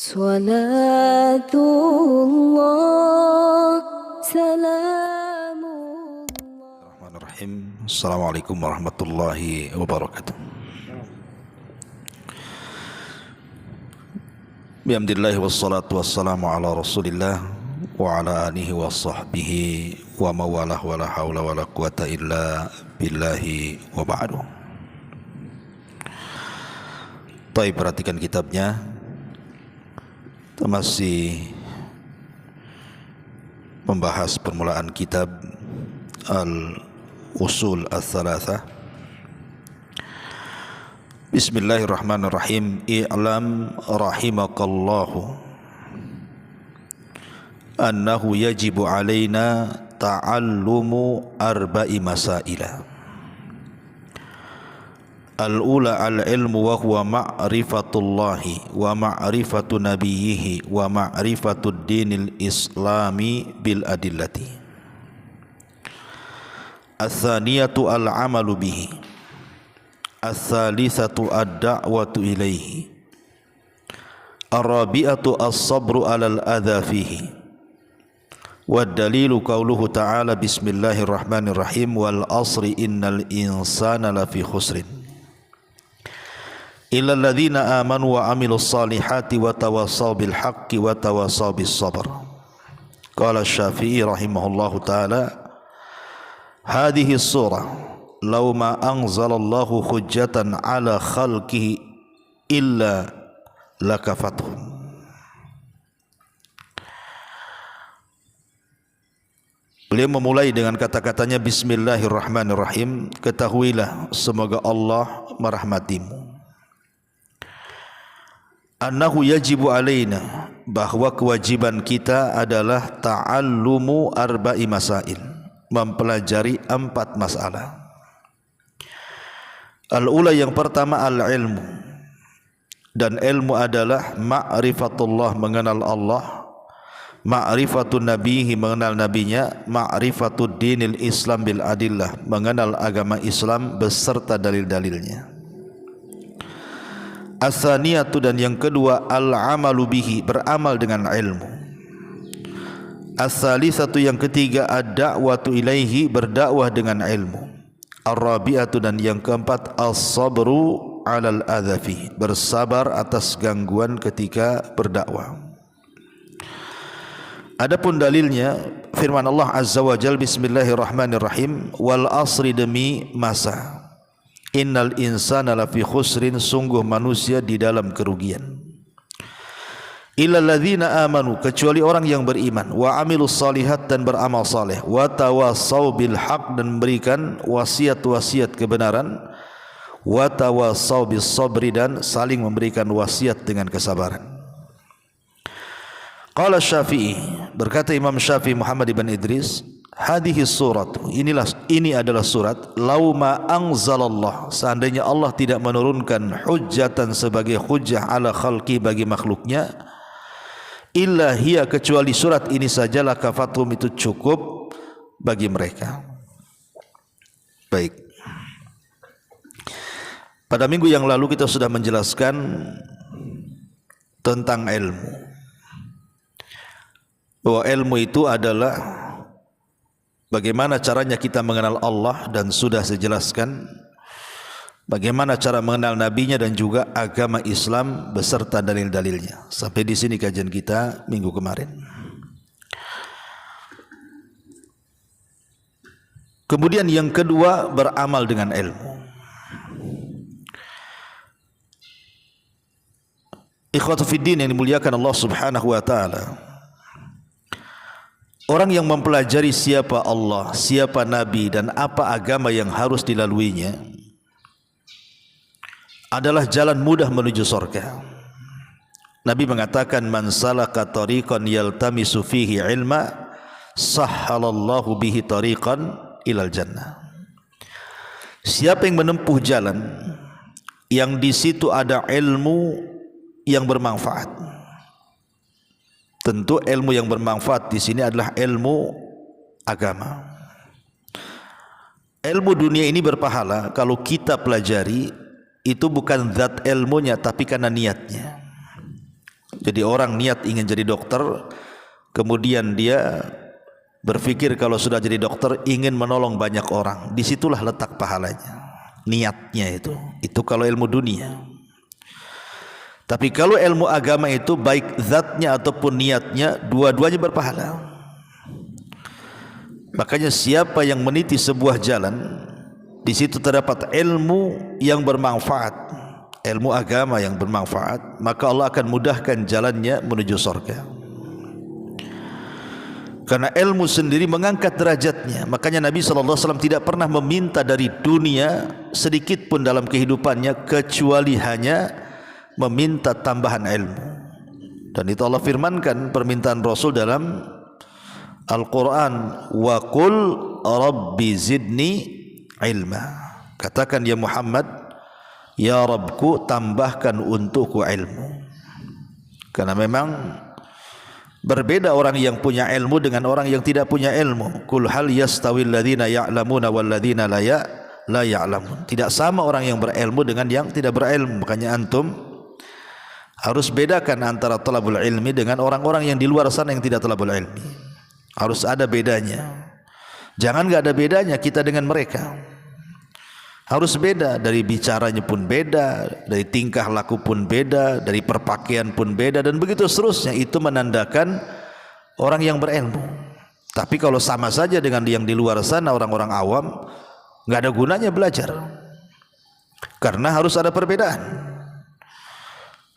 Salatullah, salamullah. Bismillahirrahmanirrahim. Assalamualaikum warahmatullahi wabarakatuh. Bihamdillahi wassalatu wassalamu ala rasulillah wa ala alihi wa sahbihi wa mawalah wa la hawla wa la quwata illa billahi wa ba'du. Baik, perhatikan kitabnya. Kita masih membahas permulaan kitab Al-Usul Ats-Tsalatsah. Bismillahirrahmanirrahim. I'lam rahimakallahu annahu yajibu alaina ta'allumu arba'i masaila. Al-ula al-ilmu wa huwa ma'rifatullahi wa ma'rifatu nabiyhi wa ma'rifatu dinil islami bil adillati. Ats-tsaniyatu al-amalu bihi. Ats-tsalisatu ad-da'watu ilaihi. Ar-rabi'atu as-sabru 'alal adza fihi. Wad-dalilu qauluhu ta'ala bismillahirrahmanirrahim wal 'ashri innal insana lafi khusrin illal ladzina amanu wa 'amilus salihati wa tawassaw bil haqqi wa tawassaw bis sabr. Qala Asy-Syafi'i rahimahullahu taala, hadhihi surah law ma anzalallahu hujjatan 'ala khalqihi illa lakafatuhum. Beliau memulai dengan kata-katanya bismillahirrahmanirrahim, ketahuilah semoga Allah merahmatimu. Annahu yajibu alaina, bahwa kewajiban kita adalah ta'allumu arba'i masail, mempelajari 4 masalah. Al-ula, yang pertama, al-ilmu, dan ilmu adalah ma'rifatullah, mengenal Allah, ma'rifatun nabihi, mengenal nabinya, ma'rifatud dinil islam bil adillah, mengenal agama Islam beserta dalil-dalilnya. Ats-tsaniyatu, dan yang kedua, al-amalu bihi, beramal dengan ilmu. Ats-tsalisatu, yang ketiga, ad-da'watu ilaihi, berdakwah dengan ilmu. Ar-rabi'atu, dan yang keempat, as-sabru 'alal adza fihi, bersabar atas gangguan ketika berdakwah. Adapun dalilnya firman Allah Azza wa Jalla, bismillahirrahmanirrahim, wal 'ashri, demi masa, innal insana lafi khusrin, sungguh manusia di dalam kerugian. Illal ladzina amanu, kecuali orang yang beriman, wa 'amilus shalihat, dan beramal saleh, wa tawassaw bil haq, dan memberikan wasiat-wasiat kebenaran, wa tawassaw bis sabri, dan saling memberikan wasiat dengan kesabaran. Qala Syafi'i, berkata Imam Syafi'i Muhammad ibn Idris, hadhihi surat, ini adalah surat, lauma anzalallah, seandainya Allah tidak menurunkan hujjatan sebagai hujjah ala khalqi, bagi makhluknya, illa hiya, kecuali surat ini sajalah, kafathum, itu cukup bagi mereka. Baik, pada minggu yang lalu kita sudah menjelaskan tentang ilmu, bahwa ilmu itu adalah bagaimana caranya kita mengenal Allah, dan sudah saya jelaskan bagaimana cara mengenal nabinya dan juga agama Islam beserta dalil-dalilnya. Sampai di sini kajian kita minggu kemarin. Kemudian yang kedua, beramal dengan ilmu. Ikhwatu fiddin yang dimuliakan Allah Subhanahu wa taala, orang yang mempelajari siapa Allah, siapa Nabi, dan apa agama yang harus dilaluinya adalah jalan mudah menuju surga. Nabi mengatakan, man salaka tariqan yaltamisu fihi ilma, sahhalallahu bihi tariqan ilal jannah. Siapa yang menempuh jalan yang di situ ada ilmu yang bermanfaat. Tentu ilmu yang bermanfaat di sini adalah ilmu agama. Ilmu dunia ini berpahala kalau kita pelajari, itu bukan zat ilmunya tapi karena niatnya. Jadi orang niat ingin jadi dokter, kemudian dia berpikir kalau sudah jadi dokter ingin menolong banyak orang. Disitulah letak pahalanya, niatnya itu. Itu kalau ilmu dunia. Tapi kalau ilmu agama itu baik zatnya ataupun niatnya, dua-duanya berpahala. Makanya siapa yang meniti sebuah jalan, di situ terdapat ilmu yang bermanfaat, ilmu agama yang bermanfaat, maka Allah akan mudahkan jalannya menuju surga. Karena ilmu sendiri mengangkat derajatnya. Makanya Nabi SAW tidak pernah meminta dari dunia sedikit pun dalam kehidupannya, kecuali hanya meminta tambahan ilmu. Dan itu Allah firmankan permintaan Rasul dalam Al-Quran, wa qul rabbi zidni ilma. Katakan ya Muhammad, ya Rabbku tambahkan untukku ilmu. Karena memang berbeda orang yang punya ilmu dengan orang yang tidak punya ilmu. Qul hal yastawil ladzina ya'lamuna wal ladzina la ya'lamun. Tidak sama orang yang berilmu dengan yang tidak berilmu. Makanya antum harus bedakan antara talabul ilmi dengan orang-orang yang di luar sana yang tidak talabul ilmi. Harus ada bedanya. Jangan enggak ada bedanya kita dengan mereka. Harus beda, dari bicaranya pun beda, dari tingkah laku pun beda, dari perpakaian pun beda, dan begitu seterusnya. Itu menandakan orang yang berilmu. Tapi kalau sama saja dengan yang di luar sana, orang-orang awam, nggak ada gunanya belajar. Karena harus ada perbedaan.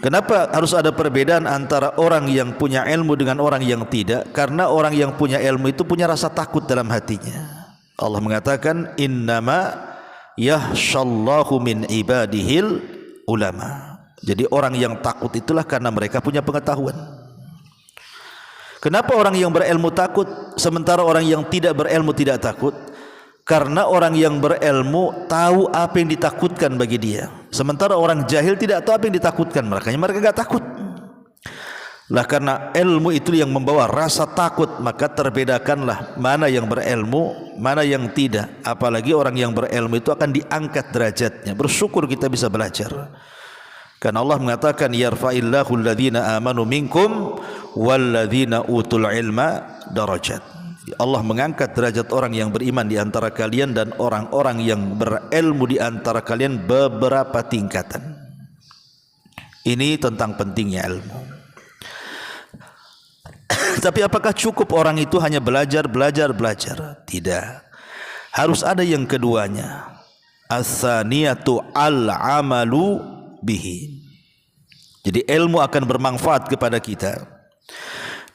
Kenapa harus ada perbedaan antara orang yang punya ilmu dengan orang yang tidak? Karena orang yang punya ilmu itu punya rasa takut dalam hatinya. Allah mengatakan, innama yahshallahu min ibadihil ulama. Jadi orang yang takut itulah karena mereka punya pengetahuan. Kenapa orang yang berilmu takut sementara orang yang tidak berilmu tidak takut? Karena orang yang berilmu tahu apa yang ditakutkan bagi dia, sementara orang jahil tidak tahu apa yang ditakutkan. Makanya mereka tidak takut. Lah karena ilmu itu yang membawa rasa takut, maka terbedakanlah mana yang berilmu, mana yang tidak. Apalagi orang yang berilmu itu akan diangkat derajatnya. Bersyukur kita bisa belajar. Karena Allah mengatakan, yarfa'illahu alladhina amanu minkum walladhina utul ilma darajat. Allah mengangkat derajat orang yang beriman di antara kalian dan orang-orang yang berilmu di antara kalian beberapa tingkatan. Ini tentang pentingnya ilmu. Tapi apakah cukup orang itu hanya belajar? Tidak. Harus ada yang keduanya. As-saniyatu al-amalu bihi. Jadi ilmu akan bermanfaat kepada kita.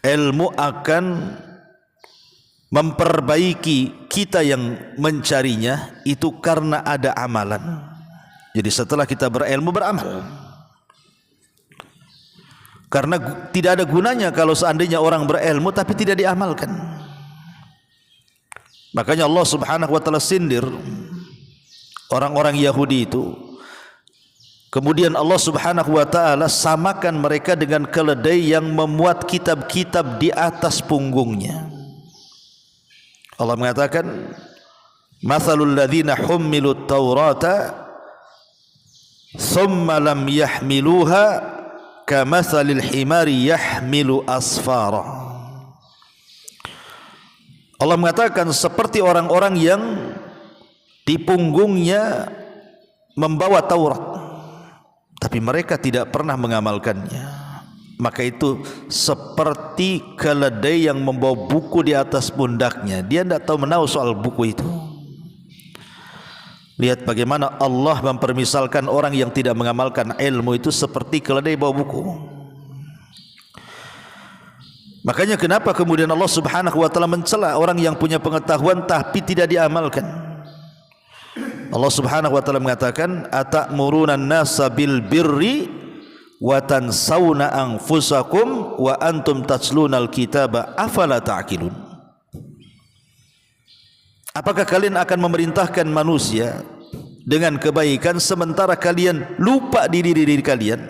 Ilmu akan memperbaiki kita yang mencarinya itu karena ada amalan. Jadi setelah kita berilmu, beramal. Karena tidak ada gunanya kalau seandainya orang berilmu tapi tidak diamalkan. Makanya Allah Subhanahu wa taala sindir orang-orang Yahudi itu. Kemudian Allah Subhanahu wa taala samakan mereka dengan keledai yang memuat kitab-kitab di atas punggungnya. Allah mengatakan, "Matsalul ladzina hummilut taurata tsumma lam yahmiluha kamatsalil himari yahmilu asfara." Allah mengatakan seperti orang-orang yang di punggungnya membawa Taurat tapi mereka tidak pernah mengamalkannya. Maka itu seperti keledai yang membawa buku di atas pundaknya. Dia tidak tahu menahu soal buku itu. Lihat bagaimana Allah mempermisalkan orang yang tidak mengamalkan ilmu itu seperti keledai bawa buku. Makanya kenapa kemudian Allah Subhanahu wa taala mencela orang yang punya pengetahuan tapi tidak diamalkan. Allah Subhanahu wa taala mengatakan, "Atamuruna an-nasa bil birri wa tansawna anfusakum wa antum tatlunal kitaba afala ta'qilun." Apakah kalian akan memerintahkan manusia dengan kebaikan sementara kalian lupa diri kalian?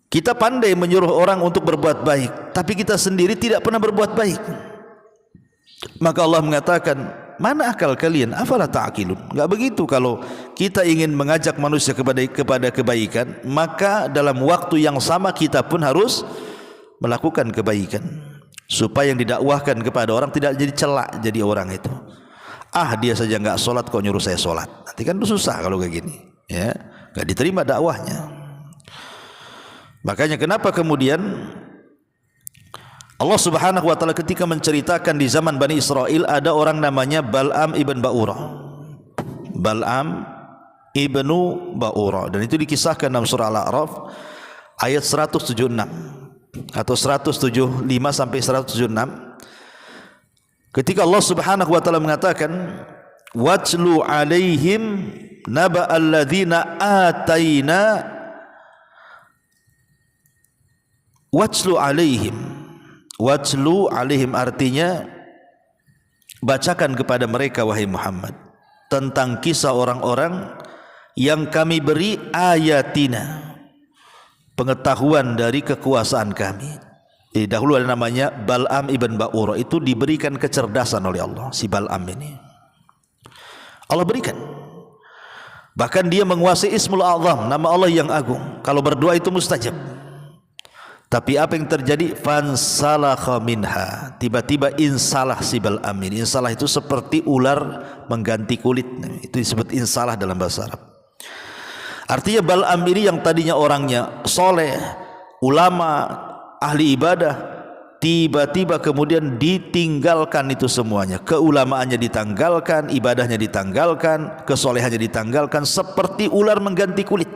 Kita pandai menyuruh orang untuk berbuat baik, tapi kita sendiri tidak pernah berbuat baik. Maka Allah mengatakan, mana akal kalian? Afala ta'qilun? Enggak begitu. Kalau kita ingin mengajak manusia kepada kebaikan, maka dalam waktu yang sama kita pun harus melakukan kebaikan, supaya yang didakwahkan kepada orang tidak jadi celak jadi orang itu. Dia saja enggak sholat kok nyuruh saya sholat. Nanti kan itu susah kalau kayak gini, ya, enggak diterima dakwahnya. Makanya kenapa kemudian Allah Subhanahu wa taala ketika menceritakan di zaman Bani Israel ada orang namanya Bal'am ibn Ba'urah. Bal'am ibnu Ba'urah, dan itu dikisahkan dalam surah Al-A'raf ayat 176 atau 175 sampai 176. Ketika Allah Subhanahu wa taala mengatakan watlu alaihim naba'al ladzina ataina, watlu alaihim artinya bacakan kepada mereka wahai Muhammad tentang kisah orang-orang yang kami beri ayatina, pengetahuan dari kekuasaan kami. Dahulu ada namanya Bal'am ibn Ba'urah, itu diberikan kecerdasan oleh Allah. Si Bal'am ini Allah berikan, bahkan dia menguasai Ismul A'zam, nama Allah yang agung. Kalau berdoa itu mustajab. Tapi apa yang terjadi? Fansalakha minha, tiba-tiba insalah si Bal'am ini. Insalah itu seperti ular mengganti kulit, itu disebut insalah dalam bahasa Arab. Artinya Bal'am ini yang tadinya orangnya soleh, ulama, ahli ibadah, tiba-tiba kemudian ditinggalkan itu semuanya. Keulamaannya ditanggalkan, ibadahnya ditanggalkan, kesolehannya ditanggalkan, seperti ular mengganti kulit.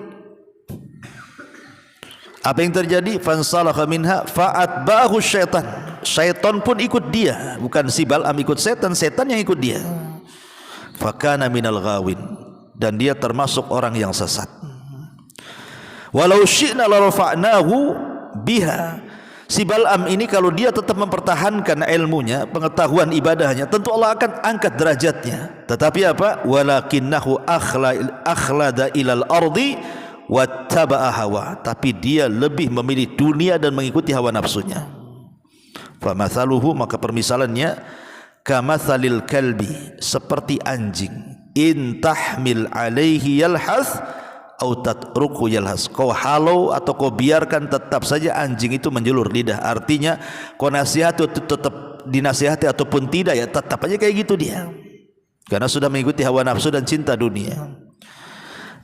Apa yang terjadi? Fansalakha minha fa'atba'ahu syaitan. Syaitan pun ikut dia, bukan si Bal'am ikut setan, setan yang ikut dia. Fakana minal ghawin, dan dia termasuk orang yang sesat. Walau syi'na la rafa'nahu biha. Si Bal'am ini kalau dia tetap mempertahankan ilmunya, pengetahuan ibadahnya, tentu Allah akan angkat derajatnya. Tetapi apa? Walakinnahu akhlada ilal ardi wattaba'a hawa, tapi dia lebih memilih dunia dan mengikuti hawa nafsunya. Famathaluhu, maka permisalannya kamathalil kalbi, seperti anjing. In tahmil alaihi yalhath au tatruku yalhas, kau halau atau kau biarkan tetap saja anjing itu menjulur lidah. Artinya kau nasihati tetap dinasihati ataupun tidak, ya tetap aja kayak gitu dia, karena sudah mengikuti hawa nafsu dan cinta dunia.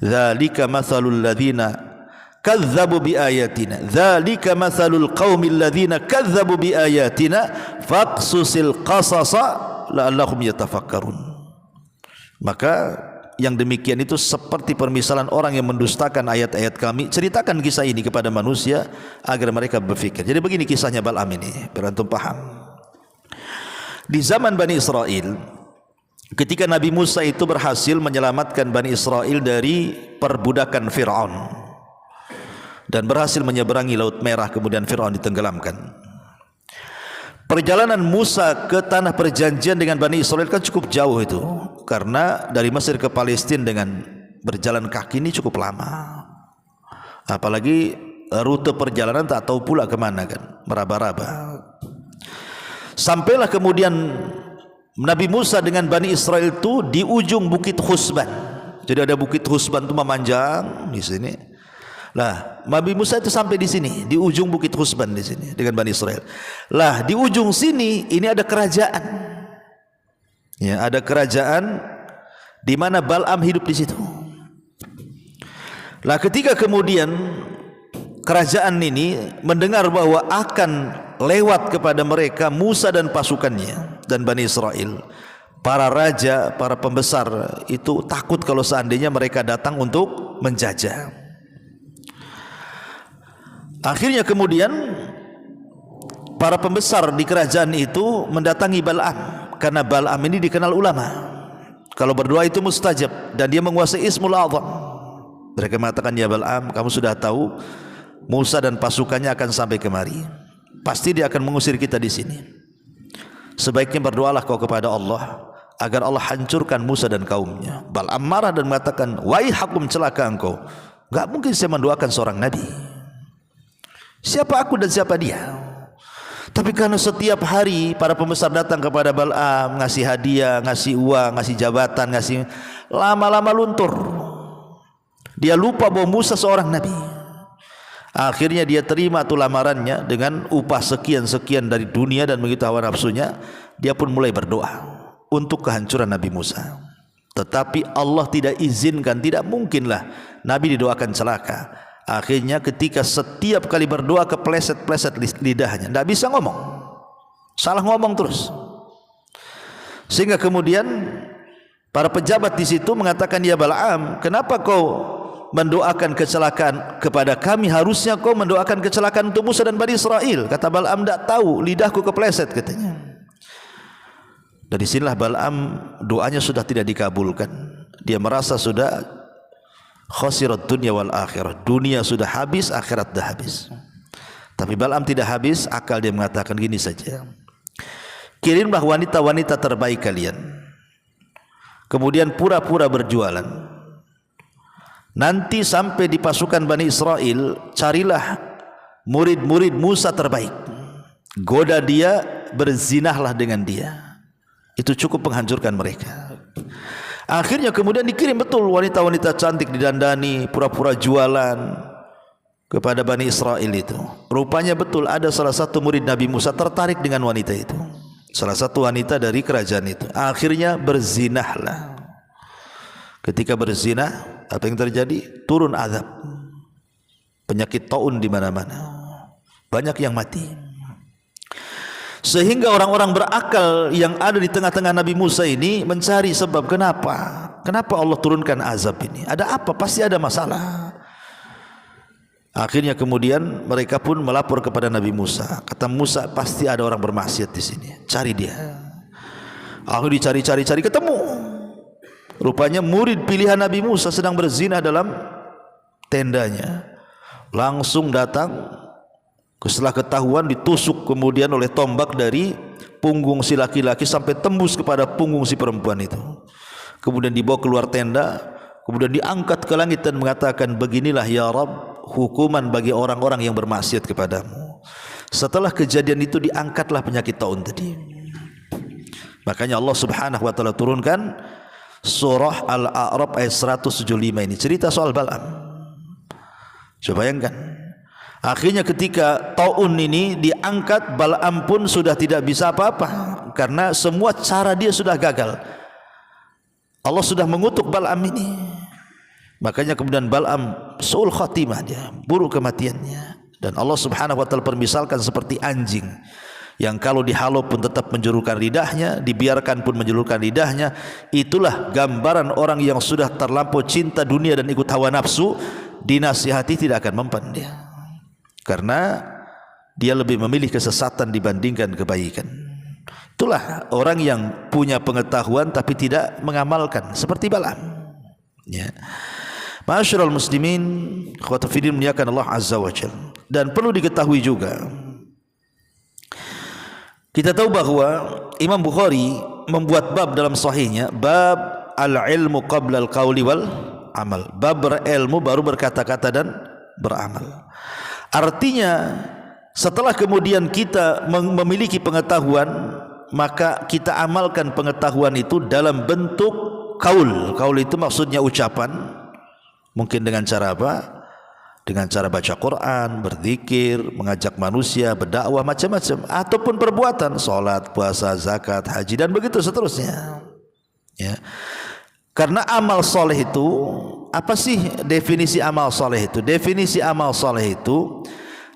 Dzalika mathalul ladzina kadzdzabu biayatina, dzalika mathalul qaumil ladzina kadzdzabu biayatina faqsusil qasasa la'allahum yatafakkarun. Maka yang demikian itu seperti permisalan orang yang mendustakan ayat-ayat kami. Ceritakan kisah ini kepada manusia agar mereka berpikir. Jadi begini kisahnya Bal'am ini, biar antum paham. Di zaman Bani Israel, ketika Nabi Musa itu berhasil menyelamatkan Bani Israel dari perbudakan Fir'aun dan berhasil menyeberangi Laut Merah, kemudian Fir'aun ditenggelamkan. Perjalanan Musa ke tanah perjanjian dengan Bani Israel kan cukup jauh itu, karena dari Mesir ke Palestina dengan berjalan kaki ini cukup lama. Apalagi rute perjalanan tak tahu pula kemana kan, meraba-raba. Sampailah kemudian Nabi Musa dengan Bani Israel itu di ujung Bukit Husban. Jadi ada Bukit Husban itu memanjang di sini. Lah, Nabi Musa itu sampai di sini, di ujung Bukit Husban di sini dengan Bani Israel. Lah, di ujung sini ini ada kerajaan. Ya, ada kerajaan di mana Bal'am hidup di situ. Lah, ketika kemudian kerajaan ini mendengar bahwa akan lewat kepada mereka Musa dan pasukannya dan Bani Israel, para raja, para pembesar itu takut kalau seandainya mereka datang untuk menjajah. Akhirnya kemudian para pembesar di kerajaan itu mendatangi Bal'am, karena Bal'am ini dikenal ulama, kalau berdoa itu mustajab dan dia menguasai Ismul A'zam. Mereka mengatakan, ya Bal'am, kamu sudah tahu Musa dan pasukannya akan sampai kemari, pasti dia akan mengusir kita di sini. Sebaiknya berdoalah kau kepada Allah agar Allah hancurkan Musa dan kaumnya. Bal'am marah dan mengatakan, waihakum, celaka engkau, enggak mungkin saya mendoakan seorang nabi. Siapa aku dan siapa dia? Tapi karena setiap hari para pembesar datang kepada Bal'am, ngasih hadiah, ngasih uang, ngasih jabatan, ngasih, lama-lama luntur. Dia lupa bahwa Musa seorang nabi. Akhirnya dia terima tuh lamarannya dengan upah sekian-sekian dari dunia dan begitu hawa nafsunya. Dia pun mulai berdoa untuk kehancuran Nabi Musa. Tetapi Allah tidak izinkan, tidak mungkinlah Nabi didoakan celaka. Akhirnya ketika setiap kali berdoa kepleset-pleset lidahnya, tidak bisa ngomong, salah ngomong terus. Sehingga kemudian para pejabat di situ mengatakan, ya Bal'am, kenapa kau mendoakan kecelakaan kepada kami? Harusnya kau mendoakan kecelakaan untuk Musa dan Bani Israel. Kata Bal'am, tidak tahu, lidahku kepleset katanya. Dari sinilah Bal'am doanya sudah tidak dikabulkan. Dia merasa sudah khasirat dunia wal akhirah, dunia sudah habis, akhirat dah habis. Tapi Bal'am tidak habis akal, dia mengatakan gini saja, kirimlah wanita-wanita terbaik kalian, kemudian pura-pura berjualan. Nanti sampai di pasukan Bani Israel, carilah murid-murid Musa terbaik, goda dia, berzinahlah dengan dia. Itu cukup menghancurkan mereka. Akhirnya kemudian dikirim betul wanita-wanita cantik didandani, pura-pura jualan kepada Bani Israel itu. Rupanya betul ada salah satu murid Nabi Musa tertarik dengan wanita itu, salah satu wanita dari kerajaan itu. Akhirnya berzinahlah. Ketika berzinah, apa yang terjadi? Turun azab, penyakit taun di mana-mana, banyak yang mati. Sehingga orang-orang berakal yang ada di tengah-tengah Nabi Musa ini mencari sebab, kenapa Allah turunkan azab ini? Ada apa? Pasti ada masalah. Akhirnya kemudian mereka pun melapor kepada Nabi Musa. Kata Musa, pasti ada orang bermaksiat di sini, cari dia. Aku dicari-cari ketemu. Rupanya murid pilihan Nabi Musa sedang berzina dalam tendanya. Langsung datang. Setelah ketahuan, ditusuk kemudian oleh tombak dari punggung si laki-laki sampai tembus kepada punggung si perempuan itu. Kemudian dibawa keluar tenda, kemudian diangkat ke langit dan mengatakan, beginilah ya Rabb hukuman bagi orang-orang yang bermaksiat kepadamu. Setelah kejadian itu diangkatlah penyakit taun tadi. Makanya Allah Subhanahu wa taala turunkan surah Al-A'raf ayat 175 ini, cerita soal Bal'am. Coba bayangkan. Akhirnya ketika taun ini diangkat, Bal'am pun sudah tidak bisa apa-apa, karena semua cara dia sudah gagal. Allah sudah mengutuk Bal'am ini. Makanya kemudian Bal'am su'ul khatimah, dia buruk kematiannya. Dan Allah Subhanahu wa taala permisalkan seperti anjing yang kalau dihalau pun tetap menjulurkan lidahnya, dibiarkan pun menjulurkan lidahnya. Itulah gambaran orang yang sudah terlampau cinta dunia dan ikut hawa nafsu, dinasihati tidak akan mempan dia, karena dia lebih memilih kesesatan dibandingkan kebaikan. Itulah orang yang punya pengetahuan tapi tidak mengamalkan, seperti Bal'am. Ya. Ma'asyiral muslimin, ikhwata fiddin, muliakan Allah Azza wa Jalla. Dan perlu diketahui juga, kita tahu bahwa Imam Bukhari membuat bab dalam sahihnya, bab al-ilmu qabla al-qawli wal amal, bab berilmu baru berkata-kata dan beramal. Artinya setelah kemudian kita memiliki pengetahuan, maka kita amalkan pengetahuan itu dalam bentuk kaul. Kaul itu maksudnya ucapan, mungkin dengan cara apa? Dengan cara baca Quran, berzikir, mengajak manusia, berdakwah, macam-macam. Ataupun perbuatan, salat, puasa, zakat, haji, dan begitu seterusnya. Ya. Karena amal soleh itu, apa sih definisi amal soleh itu? Definisi amal soleh itu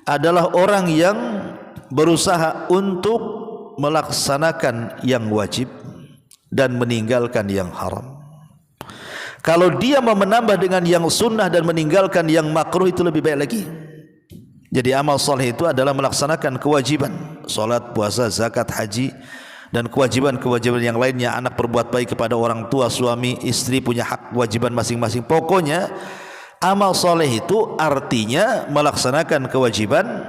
adalah orang yang berusaha untuk melaksanakan yang wajib dan meninggalkan yang haram. Kalau dia mau menambah dengan yang sunnah dan meninggalkan yang makruh, itu lebih baik lagi. Jadi amal soleh itu adalah melaksanakan kewajiban, salat, puasa, zakat, haji, dan kewajiban-kewajiban yang lainnya. Anak berbuat baik kepada orang tua, suami, istri punya hak kewajiban masing-masing. Pokoknya amal soleh itu artinya melaksanakan kewajiban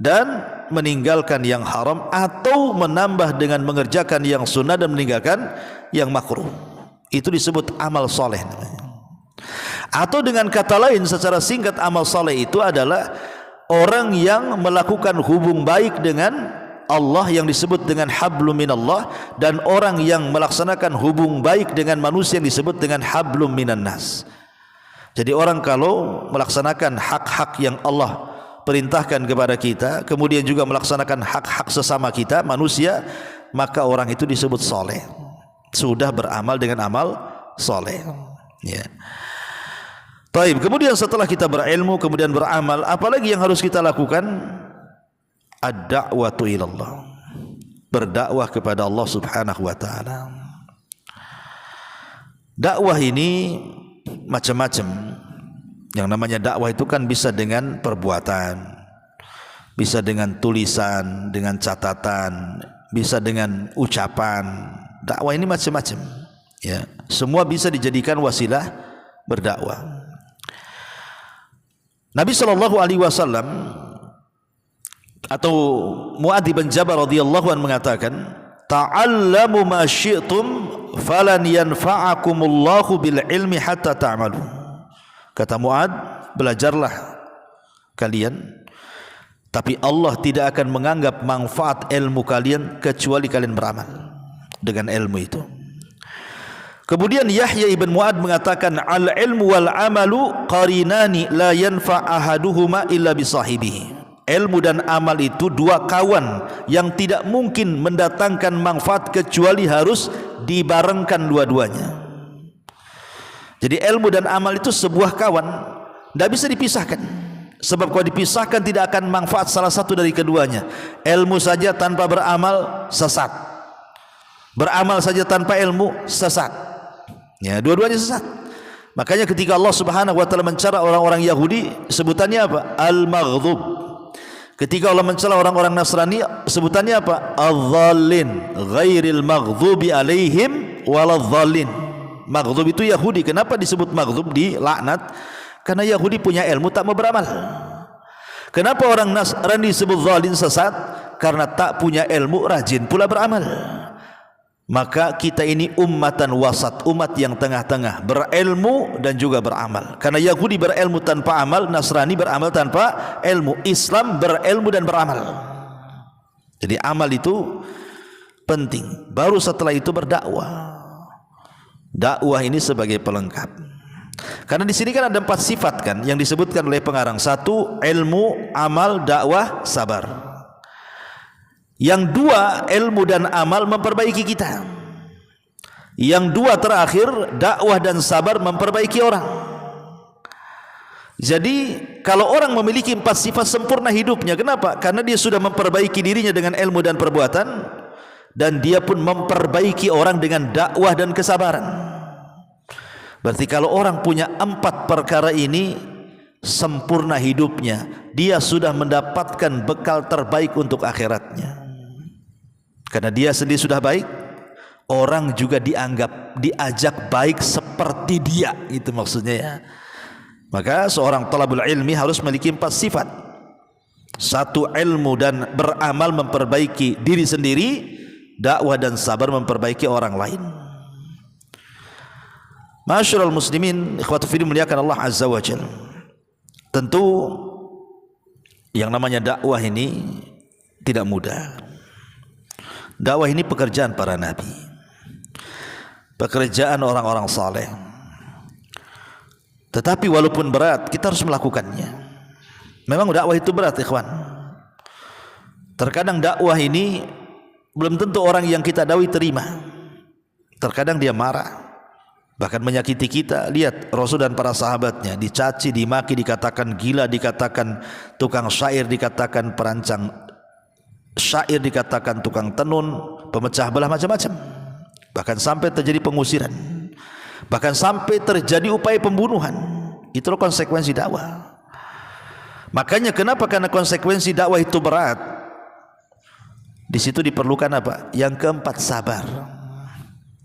dan meninggalkan yang haram, atau menambah dengan mengerjakan yang sunnah dan meninggalkan yang makruh. Itu disebut amal soleh. Atau dengan kata lain, secara singkat, amal soleh itu adalah orang yang melakukan hubung baik dengan Allah yang disebut dengan hablum minallah, dan orang yang melaksanakan hubung baik dengan manusia yang disebut dengan hablum minan nas. Jadi orang kalau melaksanakan hak-hak yang Allah perintahkan kepada kita, kemudian juga melaksanakan hak-hak sesama kita manusia, maka orang itu disebut soleh, sudah beramal dengan amal soleh. Ya. Baik, kemudian setelah kita berilmu kemudian beramal, apalagi yang harus kita lakukan? Ad-da'watu ilallah, berdakwah kepada Allah Subhanahu wa taala. Dakwah ini macam-macam. Yang namanya dakwah itu kan bisa dengan perbuatan, bisa dengan tulisan, dengan catatan, bisa dengan ucapan. Dakwah ini macam-macam. Ya, semua bisa dijadikan wasilah berdakwah. Nabi SAW atau Mu'adz bin Jabal radhiyallahu anhu mengatakan, ta'allamu ma syi'tum falan yanfa'akumullahu bil ilmi hatta ta'malu. Kata Mu'adz, belajarlah kalian, tapi Allah tidak akan menganggap manfaat ilmu kalian kecuali kalian beramal dengan ilmu itu. Kemudian Yahya ibn Mu'adz mengatakan, al-ilmu wal amalu qarinani la yanfa' ahaduhuma illa bisahibihi. Ilmu dan amal itu dua kawan yang tidak mungkin mendatangkan manfaat kecuali harus dibarengkan dua-duanya. Jadi ilmu dan amal itu sebuah kawan, tidak bisa dipisahkan. Sebab kalau dipisahkan tidak akan manfaat salah satu dari keduanya. Ilmu saja tanpa beramal sesat, beramal saja tanpa ilmu sesat. Ya, dua-duanya sesat. Makanya ketika Allah Subhanahu wa taala mencela orang-orang Yahudi, sebutannya apa? Al-maghdub. Ketika Allah mencela orang-orang Nasrani, sebutannya apa? Adh-dhallin, ghairil maghdubi alaihim waladh-dhallin. Maghdub itu Yahudi. Kenapa disebut maghdub, dilaknat? Karena Yahudi punya ilmu tak mau beramal. Kenapa orang Nasrani disebut dhalin, sesat? Karena tak punya ilmu, rajin pula beramal. Maka kita ini ummatan wasat, umat yang tengah-tengah, berilmu dan juga beramal. Karena Yahudi berilmu tanpa amal, Nasrani beramal tanpa ilmu, Islam berilmu dan beramal. Jadi amal itu penting. Baru setelah itu berdakwah. Dakwah ini sebagai pelengkap. Karena di sini kan ada 4 sifat kan yang disebutkan oleh pengarang. 1, ilmu, amal, dakwah, sabar. Yang 2, ilmu dan amal memperbaiki kita. Yang 2 terakhir, dakwah dan sabar memperbaiki orang. Jadi kalau orang memiliki 4 sifat sempurna hidupnya. Kenapa? Karena dia sudah memperbaiki dirinya dengan ilmu dan perbuatan, dan dia pun memperbaiki orang dengan dakwah dan kesabaran. Berarti kalau orang punya 4 perkara ini, sempurna hidupnya, dia sudah mendapatkan bekal terbaik untuk akhiratnya. Karena dia sendiri sudah baik, orang juga diajak baik seperti dia. Itu maksudnya ya. Maka seorang talabul ilmi harus memiliki 4 sifat. 1, ilmu dan beramal memperbaiki diri sendiri, dakwah dan sabar memperbaiki orang lain. Masyarul muslimin, ikhwatu fillah, muliakan Allah Azza wa Jalla. Tentu yang namanya dakwah ini tidak mudah. Dakwah ini pekerjaan para nabi, pekerjaan orang-orang saleh. Tetapi walaupun berat, kita harus melakukannya. Memang dakwah itu berat, ikhwan. Terkadang dakwah ini belum tentu orang yang kita dakwai terima. Terkadang dia marah, bahkan menyakiti kita. Lihat Rasul dan para sahabatnya dicaci, dimaki, dikatakan gila, dikatakan tukang syair, dikatakan perancang syair, dikatakan tukang tenun, pemecah belah, macam-macam. Bahkan sampai terjadi pengusiran, bahkan sampai terjadi upaya pembunuhan. Itulah konsekuensi dakwah. Makanya kenapa? Karena konsekuensi dakwah itu berat. Di situ diperlukan apa? Yang keempat, sabar.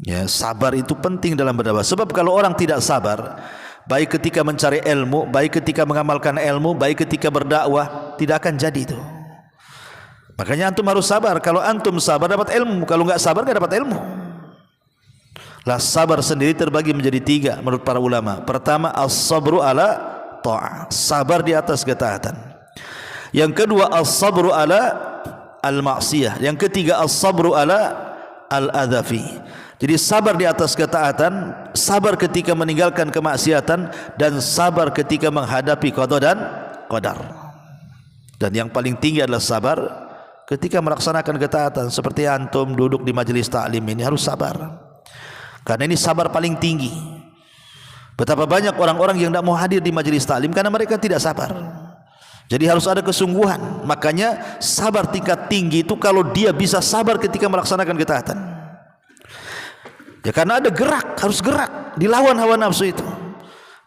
Ya, sabar itu penting dalam berdakwah. Sebab kalau orang tidak sabar, baik ketika mencari ilmu, baik ketika mengamalkan ilmu, baik ketika berdakwah, tidak akan jadi itu. Makanya antum harus sabar. Kalau antum sabar dapat ilmu, kalau enggak sabar enggak dapat ilmu. Lah sabar sendiri terbagi menjadi 3 menurut para ulama. Pertama, as-sabru ala ta'ah, sabar di atas ketaatan. Yang kedua, as-sabru ala al-ma'siyah. Yang ketiga as-sabru ala al-adhafi. Jadi sabar di atas ketaatan, sabar ketika meninggalkan kemaksiatan, dan sabar ketika menghadapi qada dan qadar. Dan yang paling tinggi adalah sabar ketika melaksanakan ketaatan. Seperti antum duduk di majelis taklim ini harus sabar, karena ini sabar paling tinggi. Betapa banyak orang-orang yang tidak mau hadir di majelis taklim karena mereka tidak sabar. Jadi harus ada kesungguhan. Makanya sabar tingkat tinggi itu kalau dia bisa sabar ketika melaksanakan ketaatan. Ya, karena ada gerak, harus gerak, dilawan hawa nafsu itu.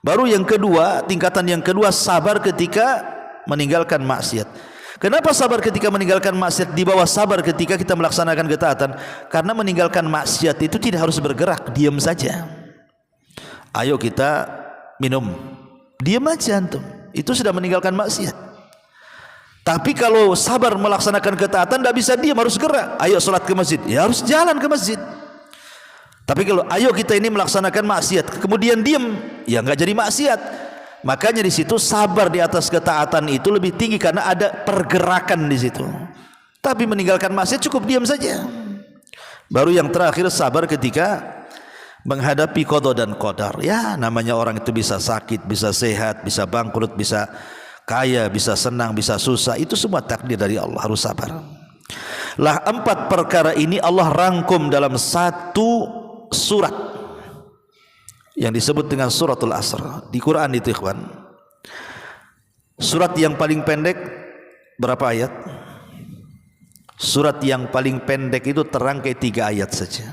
Baru yang kedua, tingkatan yang kedua, sabar ketika meninggalkan maksiat. Kenapa sabar ketika meninggalkan maksiat di bawah sabar ketika kita melaksanakan ketaatan? Karena meninggalkan maksiat itu tidak harus bergerak, diam saja. Ayo kita minum, diam aja antum, itu sudah meninggalkan maksiat. Tapi kalau sabar melaksanakan ketaatan tidak bisa diam, harus gerak. Ayo sholat ke masjid, ya harus jalan ke masjid. Tapi kalau ayo kita ini melaksanakan maksiat kemudian diam, ya enggak jadi maksiat. Makanya di situ sabar di atas ketaatan itu lebih tinggi karena ada pergerakan di situ. Tapi meninggalkan maksiat cukup diam saja. Baru yang terakhir sabar ketika menghadapi qada dan qadar. Ya, namanya orang itu bisa sakit, bisa sehat, bisa bangkrut, bisa kaya, bisa senang, bisa susah. Itu semua takdir dari Allah, harus sabar. Lah 4 perkara ini Allah rangkum dalam satu surat yang disebut dengan suratul Asr di Quran itu, ikhwan. Surat yang paling pendek berapa ayat? Surat yang paling pendek itu terangkai 3 ayat saja,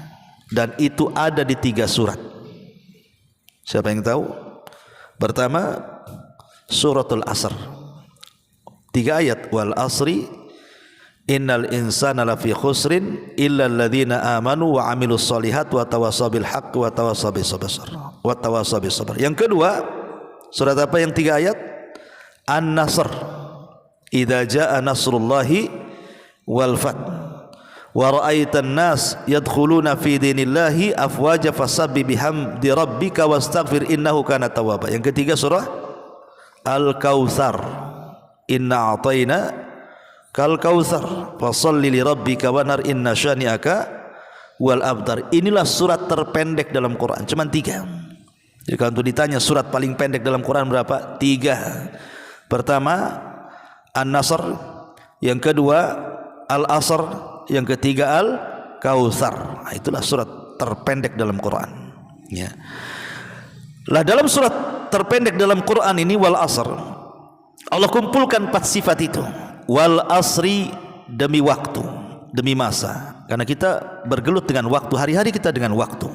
dan itu ada di 3 surat. Siapa yang tahu? Pertama, suratul Asr, 3 ayat. Wal asri innal insana lafi khusrin illa alladhina amanu wa amilus solihat wa tawassaw bil haqq wa tawassaw bis sabr. Yang kedua, surat apa yang 3 ayat? An-Nasr, idza jaa nasrullahi wal fath wa ra'aitan nas yadkhuluna fi dinillahi afwaja fasabbih bihamdi rabbika wastaghfir innahu kana tawwaba. Yang ketiga surah Al-Kautsar, inna a'tayna kal kautsar fasholli li rabbika wanar inna syani'aka wal abtar. Inilah surat terpendek dalam Quran, cuma 3. Jadi kalau ditanya surat paling pendek dalam Quran berapa? 3. Pertama An-Nasr, yang kedua Al-Asr, yang ketiga Al-Kautsar. Nah, itulah surat terpendek dalam Quran. Ya. Lah dalam surat terpendek dalam Quran ini Wal Asr, Allah kumpulkan 4 sifat itu. Wal asri, demi waktu, demi masa. Karena kita bergelut dengan waktu, hari-hari kita dengan waktu.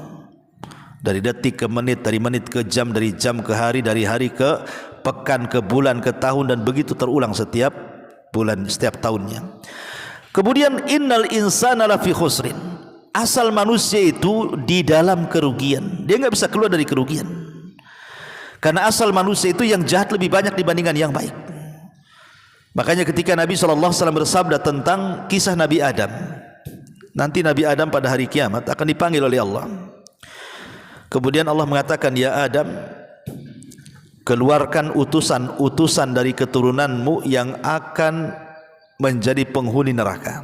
Dari detik ke menit, dari menit ke jam, dari jam ke hari, dari hari ke pekan, ke bulan, ke tahun, dan begitu terulang setiap bulan, setiap tahunnya. Kemudian innal insana lafi khusrin. Asal manusia itu di dalam kerugian. Dia enggak bisa keluar dari kerugian. Karena asal manusia itu yang jahat lebih banyak dibandingkan yang baik. Makanya ketika Nabi SAW bersabda tentang kisah Nabi Adam, nanti Nabi Adam pada hari kiamat akan dipanggil oleh Allah. Kemudian Allah mengatakan, ya Adam, keluarkan utusan-utusan dari keturunanmu yang akan menjadi penghuni neraka.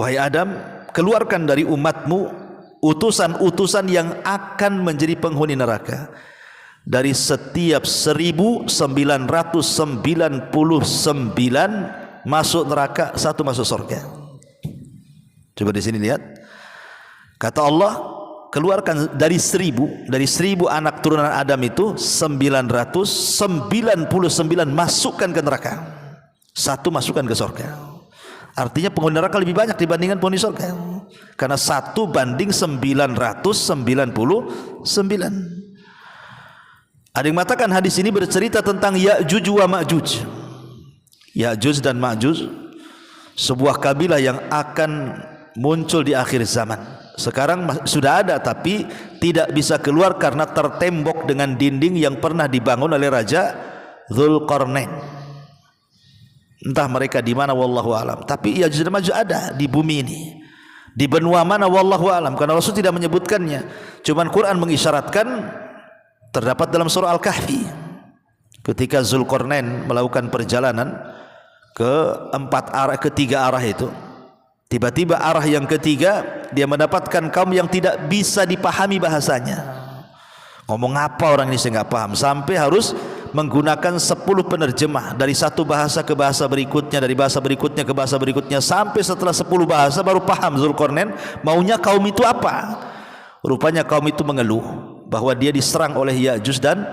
Wahai Adam, keluarkan dari umatmu utusan-utusan yang akan menjadi penghuni neraka. Dari setiap 1999 masuk neraka, 1 masuk surga. Coba di sini lihat. Kata Allah, keluarkan dari 1000 anak turunan Adam itu 999 masukkan ke neraka, 1 masukkan ke surga. Artinya penghuni neraka lebih banyak dibandingkan penghuni surga, karena 1 banding 999. Ada yang mengatakan hadis ini bercerita tentang Ya'juj wa Ma'juj. Ya'juj dan Ma'juj, sebuah kabilah yang akan muncul di akhir zaman. Sekarang sudah ada tapi tidak bisa keluar karena tertembok dengan dinding yang pernah dibangun oleh Raja Dzulqarnain. Entah mereka di mana, wallahu alam. Tapi Ya'juj dan Ma'juj ada di bumi ini. Di benua mana, wallahu alam, karena Rasul tidak menyebutkannya. Cuman Quran mengisyaratkan. Terdapat dalam surah Al-Kahfi ketika Dzulqarnain melakukan perjalanan ketiga arah itu. Tiba-tiba arah yang ketiga dia mendapatkan kaum yang tidak bisa dipahami bahasanya. Ngomong apa orang ini saya nggak paham, sampai harus menggunakan 10 penerjemah dari satu bahasa ke bahasa berikutnya, dari bahasa berikutnya ke bahasa berikutnya, sampai setelah 10 bahasa baru paham Zulkarnain maunya kaum itu apa. Rupanya kaum itu mengeluh bahwa dia diserang oleh Ya'juj dan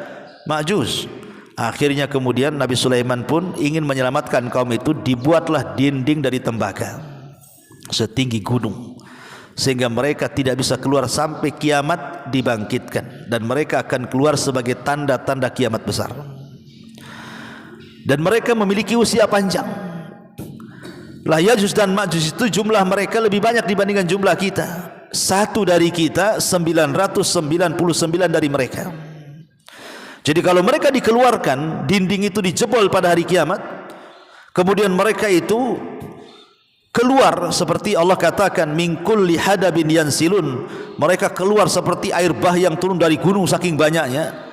Ma'juj. Akhirnya kemudian Nabi Sulaiman pun ingin menyelamatkan kaum itu, dibuatlah dinding dari tembaga setinggi gunung, sehingga mereka tidak bisa keluar sampai kiamat dibangkitkan, dan mereka akan keluar sebagai tanda-tanda kiamat besar. Dan mereka memiliki usia panjang. Lah Ya'juj dan Ma'juj itu jumlah mereka lebih banyak dibandingkan jumlah kita. Satu dari kita 999 dari mereka. Jadi kalau mereka dikeluarkan, dinding itu dijebol pada hari kiamat, kemudian mereka itu keluar seperti Allah katakan min kulli hadabin yansilun, mereka keluar seperti air bah yang turun dari gunung saking banyaknya.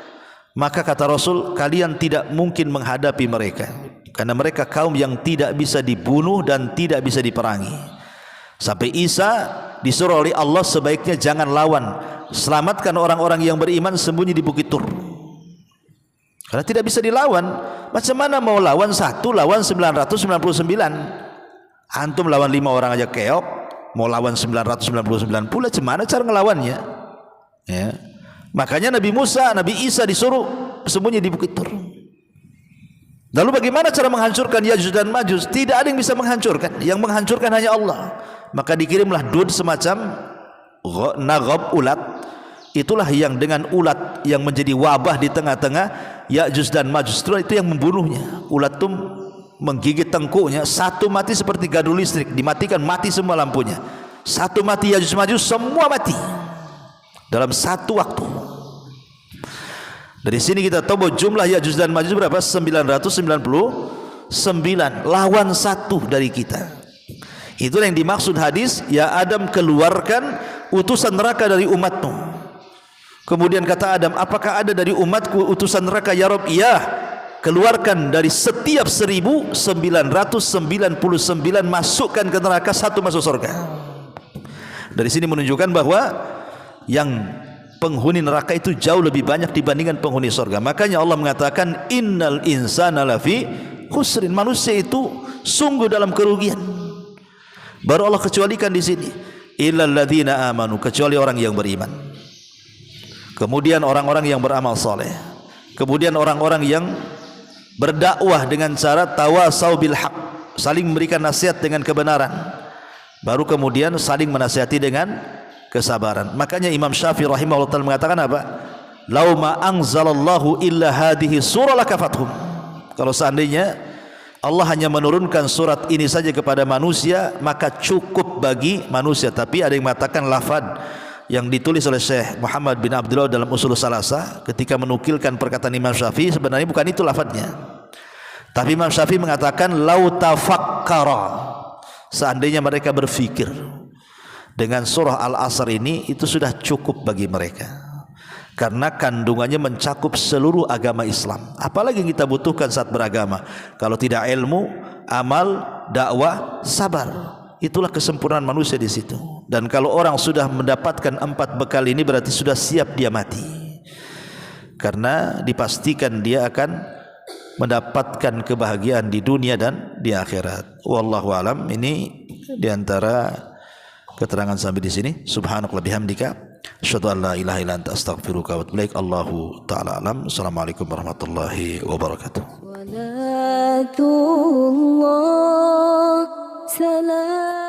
Maka kata Rasul, kalian tidak mungkin menghadapi mereka, karena mereka kaum yang tidak bisa dibunuh dan tidak bisa diperangi. Sampai Isa disuruh oleh Allah, sebaiknya jangan lawan, selamatkan orang-orang yang beriman sembunyi di Bukit Tur, karena tidak bisa dilawan. Macam mana mau lawan satu lawan 999? Antum lawan 5 orang aja keok, mau lawan 999 pula, gimana cara ngelawannya? Ya. Makanya Nabi Musa, Nabi Isa disuruh sembunyi di Bukit Tur. Lalu bagaimana cara menghancurkan Ya'juj dan Ma'juj? Tidak ada yang bisa menghancurkan, yang menghancurkan hanya Allah. Maka dikirimlah dud semacam nagab, ulat. Itulah yang dengan ulat yang menjadi wabah di tengah-tengah Ya'juj dan Ma'juj, itu yang membunuhnya. Ulat itu menggigit tengkuknya, satu mati seperti gardu listrik, dimatikan, mati semua lampunya. Satu mati Ya'juj Ma'juj, semua mati dalam satu waktu. Dari sini kita tahu bahwa jumlah Ya'juj dan Ma'juj berapa? 999 lawan satu dari kita. Itulah yang dimaksud hadis, ya Adam, keluarkan utusan neraka dari umatmu. Kemudian kata Adam, apakah ada dari umatku utusan neraka ya Rabb? Iya, keluarkan dari setiap 1999 masukkan ke neraka, satu masuk surga. Dari sini menunjukkan bahwa yang penghuni neraka itu jauh lebih banyak dibandingkan penghuni surga. Makanya Allah mengatakan innal insana lafi khusrin, manusia itu sungguh dalam kerugian. Baru Allah kecualikan di sini, illal ladzina amanu, kecuali orang yang beriman. Kemudian orang-orang yang beramal soleh. Kemudian orang-orang yang berdakwah dengan cara tawasau bil haq, saling memberikan nasihat dengan kebenaran. Baru kemudian saling menasihati dengan kesabaran. Makanya Imam Syafi'i rahimahullah ta'ala mengatakan apa? Lau ma anzalallahu illa hadhihi surah lakafathum. Kalau seandainya Allah hanya menurunkan surat ini saja kepada manusia, maka cukup bagi manusia. Tapi ada yang mengatakan lafad yang ditulis oleh Syekh Muhammad bin Abdullah dalam Usul Salasah ketika menukilkan perkataan Imam Syafi'i, sebenarnya bukan itu lafadznya. Tapi Imam Syafi'i mengatakan lau tafakkara, seandainya mereka berfikir dengan surah Al-Asr ini, itu sudah cukup bagi mereka, karena kandungannya mencakup seluruh agama Islam. Apalagi yang kita butuhkan saat beragama kalau tidak ilmu, amal, dakwah, sabar. Itulah kesempurnaan manusia di situ. Dan kalau orang sudah mendapatkan 4 bekal ini, berarti sudah siap dia mati, karena dipastikan dia akan mendapatkan kebahagiaan di dunia dan di akhirat. Wallahu alam. Ini diantara keterangan sampai di sini. Subhanakallah bihamdika, asyhadu an la ilaha illa anta, astaghfiruka wa atubu ilaik. Allahu ta'ala alam. Assalamualaikum warahmatullahi wabarakatuh. Salam